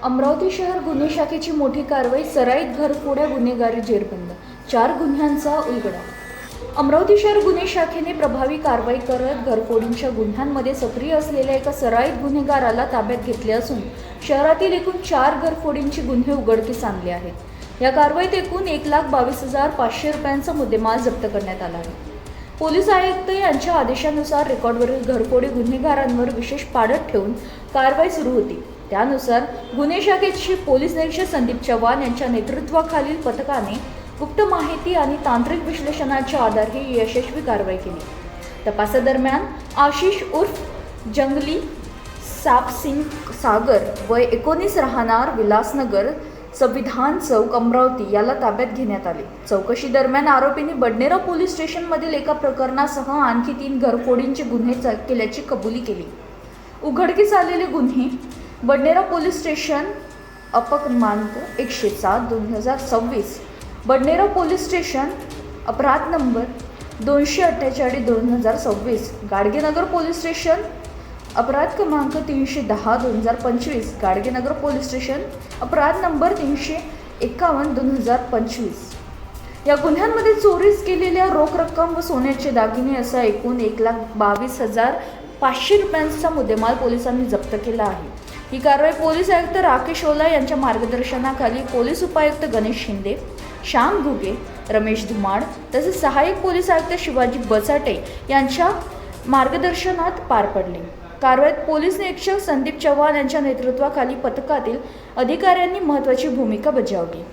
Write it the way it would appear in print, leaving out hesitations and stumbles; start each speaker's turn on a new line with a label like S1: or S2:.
S1: अमरावती शहर गुन्हे शाखेची मोठी कारवाई. सराईत घरफोड्या गुन्हेगारी जेरबंद. 4 गुन्ह्यांचा उलगडा. अमरावती शहर गुन्हे शाखेने प्रभावी कारवाई करत घरफोडींच्या गुन्ह्यांमध्ये सक्रिय असलेल्या एका सराईत गुन्हेगाराला ताब्यात घेतले असून शहरातील एकूण 4 घरफोडींचे गुन्हे उघडकीस आणले आहेत. या कारवाईत एकूण 1,22,500 रुपयांचा मुद्देमाल जप्त करण्यात आला आहे. पोलीस आयुक्त यांच्या आदेशानुसार रेकॉर्डवरील घरफोडी गुन्हेगारांवर विशेष पाळत ठेवून कारवाई सुरू होती. त्यानुसार गुन्हे शाखेचे पोलीस निरीक्षक संदीप चव्हाण यांच्या नेतृत्वाखालील पथकाने गुप्त माहिती आणि तांत्रिक विश्लेषणाच्या आधारे ही यशस्वी कारवाई केली. तपासादरम्यान आशिष उर्फ जंगली सापसिंग सागर वय 19 राहणार विलासनगर संविधान चौक अमरावती याला ताब्यात घेण्यात आले. चौकशी दरम्यान आरोपींनी बडनेरा पोलीस स्टेशनमधील एका प्रकरणासह आणखी 3 घरफोडींचे गुन्हे केल्याची कबुली केली. उघडकीस आलेले गुन्हे बडनेरा पोलीस स्टेशन अपक्रमांक 107/2026, बडनेरा पोलीस स्टेशन अपराध नंबर 248/2026, गाडगेनगर पोलीस स्टेशन अपराध क्रमांक 310/2025, गाडगेनगर पोलीस स्टेशन अपराध नंबर 351/2025. या गुन्ह्यांमध्ये चोरीस केलेल्या रोख रक्कम व सोन्याचे दागिने असा एकूण 1,22,500 रुपयांचा मुद्देमाल पोलिसांनी जप्त केला आहे. ही कारवाई पोलीस आयुक्त राकेश ओला यांच्या मार्गदर्शनाखाली पोलीस उपायुक्त गणेश शिंदे, श्याम घुगे, रमेश धुमाड तसेच सहाय्यक पोलीस आयुक्त शिवाजी बचाटे यांच्या मार्गदर्शनात पार पडली. कारवाईत पोलीस निरीक्षक संदीप चव्हाण यांच्या नेतृत्वाखाली पथकातील अधिकाऱ्यांनी महत्त्वाची भूमिका बजावली.